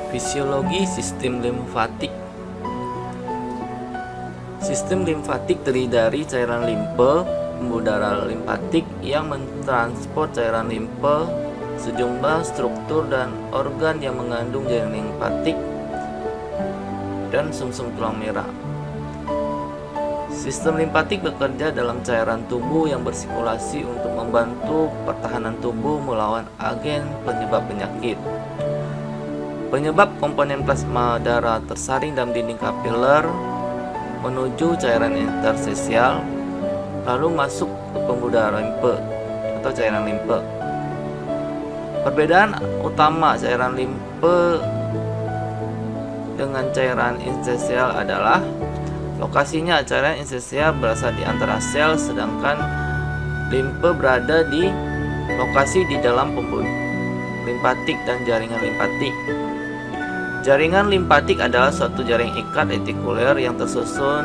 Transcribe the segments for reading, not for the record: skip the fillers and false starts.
Fisiologi sistem limfatik. Sistem limfatik terdiri dari cairan limfe, pembuluh darah limfatik yang mentransport cairan limfe, sejumlah struktur dan organ yang mengandung jaringan limfatik, dan sumsum tulang merah. Sistem limfatik bekerja dalam cairan tubuh yang bersirkulasi untuk membantu pertahanan tubuh melawan agen penyebab penyakit. Penyebab komponen plasma darah tersaring dalam dinding kapiler menuju cairan interstisial, lalu masuk ke pembuluh darah limfe atau cairan limfe. Perbedaan utama cairan limfe dengan cairan interstisial adalah lokasinya. Cairan interstisial berasal di antara sel, sedangkan limfe berada di lokasi di dalam pembuluh limfatik dan jaringan limfatik. Jaringan limfatik adalah suatu jaring ikat retikuler yang tersusun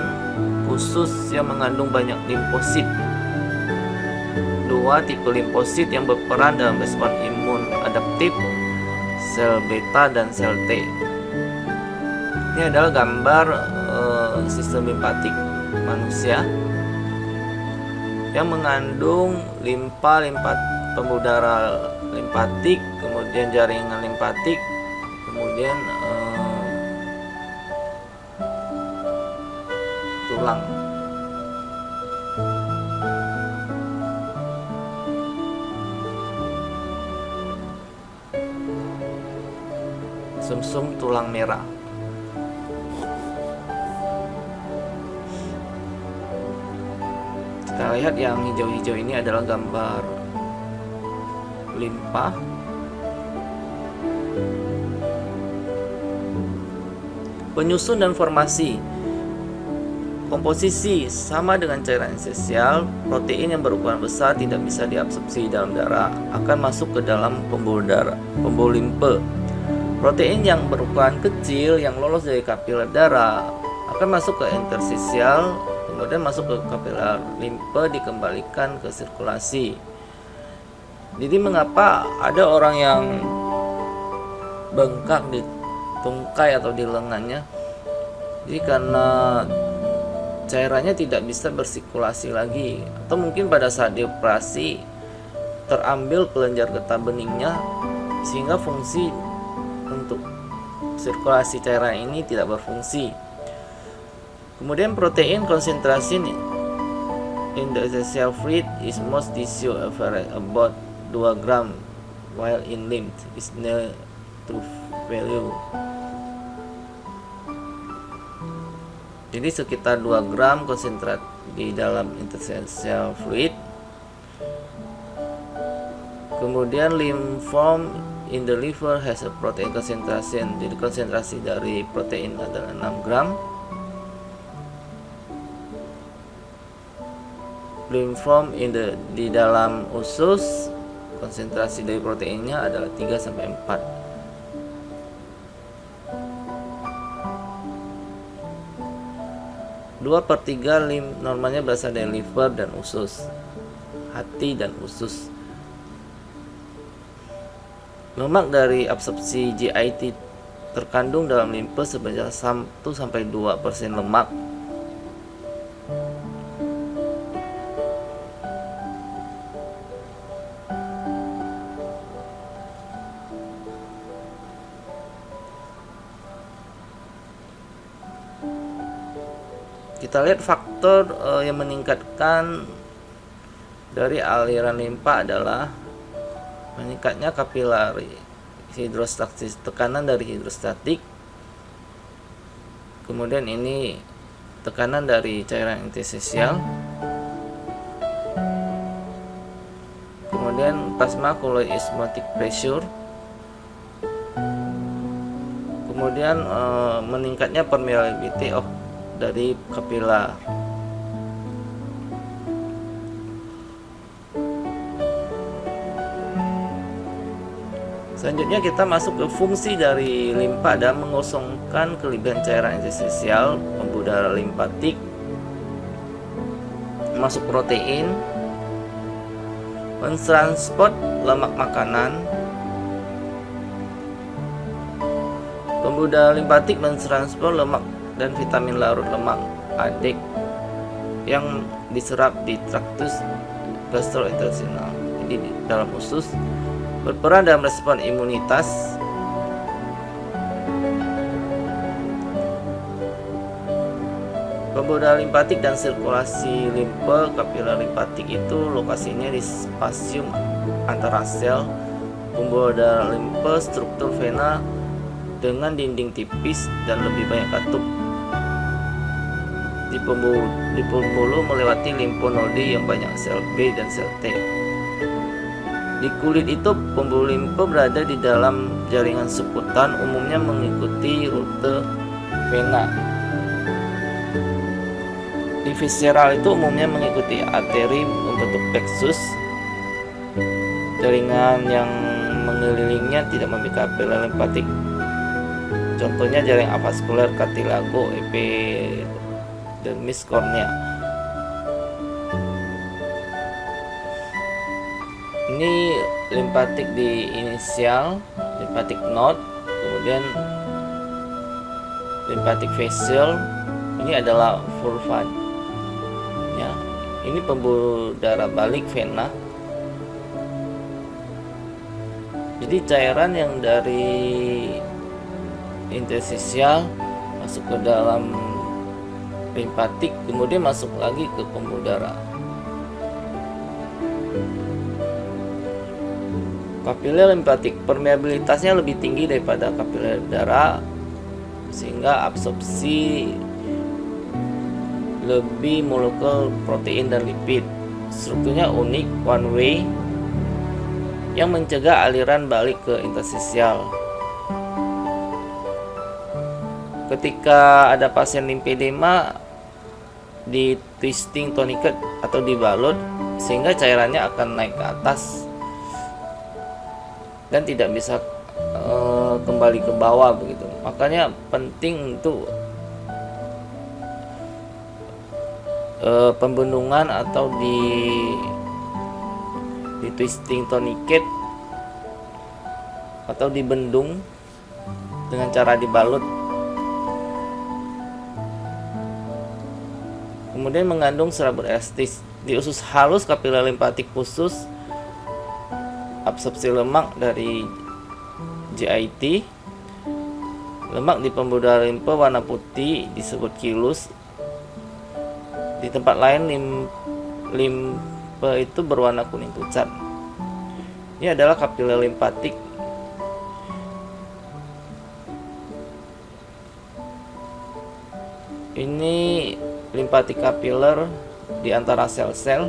khusus yang mengandung banyak limfosit. Dua tipe limfosit yang berperan dalam respon imun adaptif, sel beta dan sel T. Ini adalah gambar sistem limfatik manusia yang mengandung pembuluh darah limfatik, kemudian jaringan limfatik, kemudian tulang. Sumsum tulang merah. Kita lihat yang hijau-hijau ini adalah gambar limpa. Penyusun dan formasi. Komposisi sama dengan cairan esensial. Protein yang berukuran besar tidak bisa diabsorpsi dalam darah, akan masuk ke dalam pembuluh limfe. Protein yang berukuran kecil yang lolos dari kapiler darah akan masuk ke interstisial, kemudian masuk ke kapiler limfe, dikembalikan ke sirkulasi. Jadi mengapa ada orang yang bengkak di tungkai atau di lengannya? Jadi karena cairannya tidak bisa bersirkulasi lagi, atau mungkin pada saat dioperasi terambil kelenjar getah beningnya, sehingga fungsi untuk sirkulasi cairan ini tidak berfungsi. Kemudian protein konsentrasi in the essential fluid is most tissue average about 2 gram, while in lymph is near to value. Jadi sekitar 2 gram konsentrat di dalam interstitial fluid. Kemudian lymphome in the liver has a protein concentration. Jadi konsentrasi dari protein adalah 6 gram. Lymphome di dalam usus, konsentrasi dari proteinnya adalah 3 sampai 4. Dua per 3 normalnya berasal dari liver dan usus, hati dan usus. Lemak dari absorpsi GIT terkandung dalam limfe sebesar 1-2% lemak. Kita lihat faktor yang meningkatkan dari aliran limpa adalah meningkatnya kapilari hidrostatik, tekanan dari hidrostatik. Kemudian ini tekanan dari cairan interstisial. Kemudian plasma colloid osmotic pressure. Kemudian meningkatnya permeability dari kapilar. Selanjutnya kita masuk ke fungsi dari limpa dan mengosongkan kelebihan cairan interstisial, pembuluh darah limfatik, masuk protein, mentransport lemak makanan, Pembuluh limpatik mentransfer lemak dan vitamin larut lemak adek yang diserap di traktus gastrointestinal, jadi di dalam usus, berperan dalam respon imunitas. Pembuluh limpatik dan sirkulasi limpa. Kapiler limpatik itu lokasinya di spasium antara sel. Pembuluh darah limpa struktur vena dengan dinding tipis dan lebih banyak katup. Di pembuluh melewati limfonodi yang banyak sel B dan sel T. Di kulit itu pembuluh limpa berada di dalam jaringan seputan, umumnya mengikuti rute vena. Di visceral itu umumnya mengikuti arteri membentuk plexus. Jaringan yang mengelilingnya tidak memiliki kapiler limpatik. Contohnya jaring avaskuler, cartilago, epidermis, kornea. Ini limpatik di inisial, limpatik node, kemudian limpatik facial. Ini adalah vulva. Ya, ini pembuluh darah balik vena. Jadi cairan yang dari interstisial masuk ke dalam limpatik, kemudian masuk lagi ke pembuluh darah. Kapiler limpatik permeabilitasnya lebih tinggi daripada kapiler darah, sehingga absorpsi lebih molekul protein dan lipid. Strukturnya unik, one way, yang mencegah aliran balik ke interstisial. Ketika ada pasien limfedema, di twisting tourniquet atau dibalut, sehingga cairannya akan naik ke atas dan tidak bisa kembali ke bawah begitu. Makanya penting untuk pembendungan atau di twisting tourniquet atau dibendung dengan cara dibalut. Kemudian mengandung serabut elastis. Di usus halus kapiler limpatik khusus absorpsi lemak dari GIT. Lemak di pembuluh darah limpa warna putih disebut kilus. Di tempat lain limpa itu berwarna kuning pucat. Ini adalah kapiler limpatik. Ini limpatik kapiler di antara sel-sel.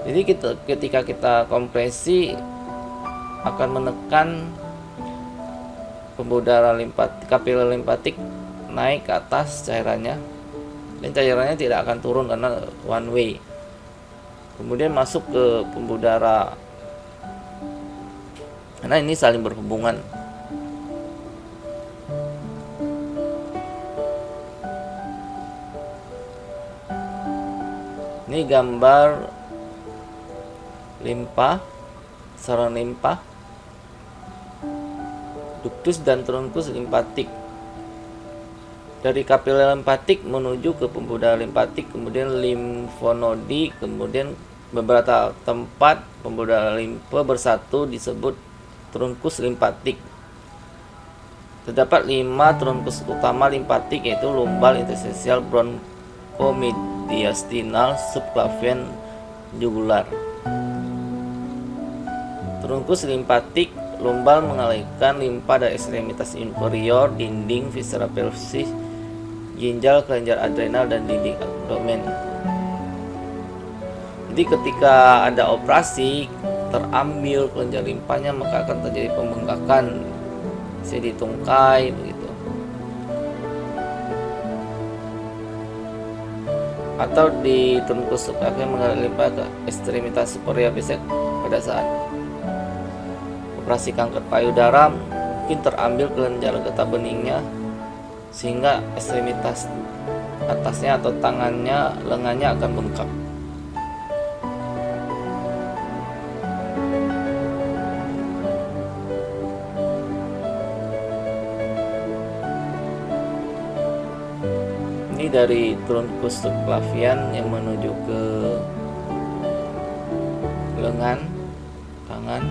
Jadi ketika kita kompresi akan menekan pembuluh darah kapiler limpatik naik ke atas cairannya, dan cairannya tidak akan turun karena one way. Kemudian masuk ke pembuluh darah, karena ini saling berhubungan. Ini gambar limpa, saluran limpa, ductus dan trunkus limpatik. Dari kapiler limpatik menuju ke pembuluh darah limpatik, kemudian limfonodi, kemudian beberapa tempat pembuluh darah limpa bersatu disebut trunkus limpatik. Terdapat 5 trunkus utama limpatik, yaitu lumbal, interstisial, bronchomediastinal, subclavian, jugular. Trunkus limpatik lumbal mengalirkan limpa dari ekstremitas inferior, dinding, viscera pelvis, ginjal, kelenjar adrenal, dan dinding abdomen. Jadi ketika ada operasi terambil kelenjar limpanya, maka akan terjadi pembengkakan di tungkai begitu. Atau di trunkus subclavian mengalir limpa ke ekstremitas superior biasanya pada saat operasi kanker payudara, mungkin terambil kelenjar getah beningnya sehingga ekstremitas atasnya atau tangannya, lengannya akan bengkak. Ini dari truncus subclavian yang menuju ke lengan tangan.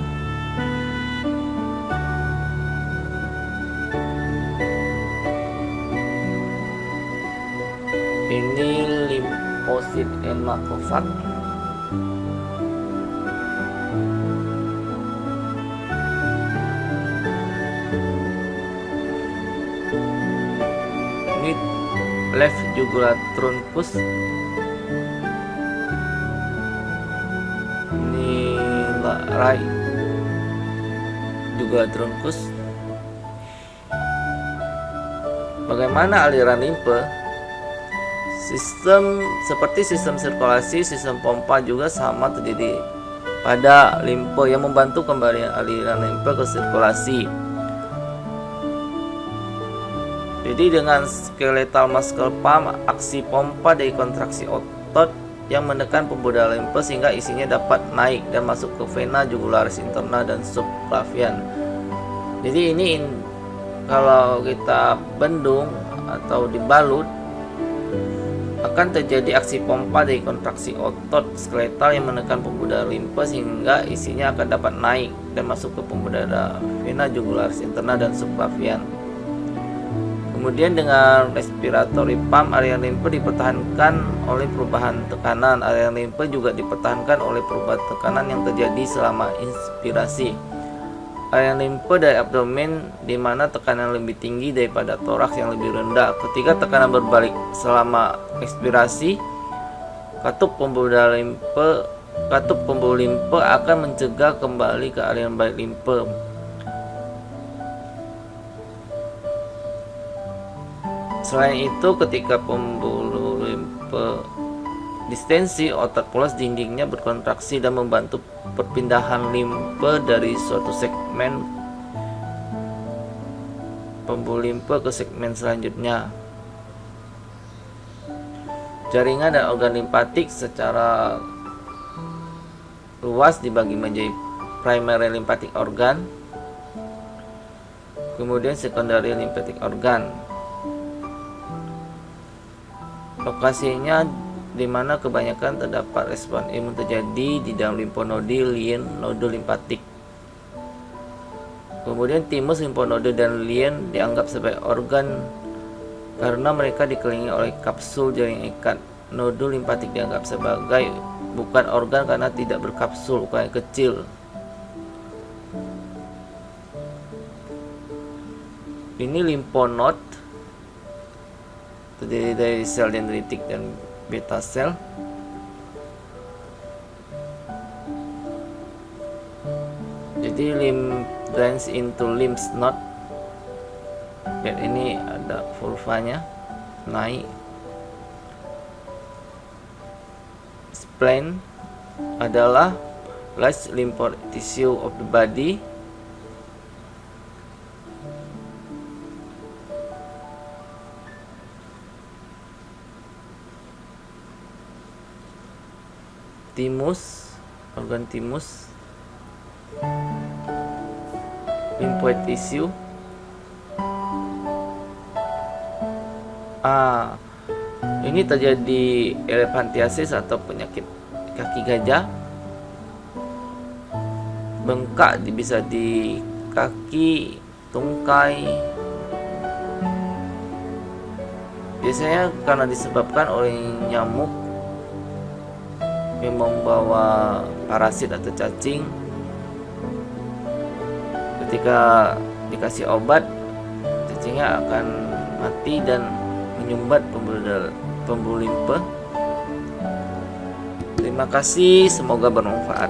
Ini limfosit and macrophage. Ini left jugular truncus. Ini right jugular truncus. Bagaimana aliran limfe? Seperti sistem sirkulasi, sistem pompa juga sama terjadi pada limfe yang membantu kembali aliran limfe ke sirkulasi. Jadi dengan skeletal muscle pump, aksi pompa dari kontraksi otot yang menekan pembuluh limfe sehingga isinya dapat naik dan masuk ke vena jugularis interna dan subclavian. Jadi ini kalau kita bendung atau dibalut, akan terjadi aksi pompa dari kontraksi otot skeletal yang menekan pembuluh limfe sehingga isinya akan dapat naik dan masuk ke pembuluh vena jugularis interna dan subclavian. Kemudian dengan respiratory pump, aliran limfe dipertahankan oleh perubahan tekanan. Aliran limfe juga dipertahankan oleh perubahan tekanan yang terjadi selama inspirasi. Aliran limfe dari abdomen di mana tekanan lebih tinggi daripada toraks yang lebih rendah. Ketika tekanan berbalik selama ekspirasi, katup pembuluh limfe akan mencegah kembali ke aliran balik limfe. Selain itu, ketika pembuluh limfe distensi, otot polos dindingnya berkontraksi dan membantu perpindahan limfe dari suatu segmen pembuluh limfe ke segmen selanjutnya. Jaringan dan organ limpatik secara luas dibagi menjadi primary lymphatic organ, kemudian secondary lymphatic organ. Lokasinya di mana kebanyakan terdapat respon imun terjadi di dalam limfonode, lien, nodul limpatik. Kemudian timus, limfonode, dan lien dianggap sebagai organ karena mereka dikelilingi oleh kapsul jaring ikat. Nodul limpatik dianggap sebagai bukan organ karena tidak berkapsul, ukurannya kecil. Ini limfonod terdiri dari sel dendritik dan beta sel. Jadi lymph drains into lymph node. Dan ini ada vulvanya naik. Spleen adalah large lymphoid tissue of the body. Timus, organ timus, lymphoid tissue. Ini terjadi elephantiasis atau penyakit kaki gajah. Bengkak bisa di kaki, tungkai. Biasanya karena disebabkan oleh nyamuk yang membawa parasit atau cacing. Ketika dikasih obat, cacingnya akan mati dan menyumbat pembuluh limfe. Terima kasih, semoga bermanfaat.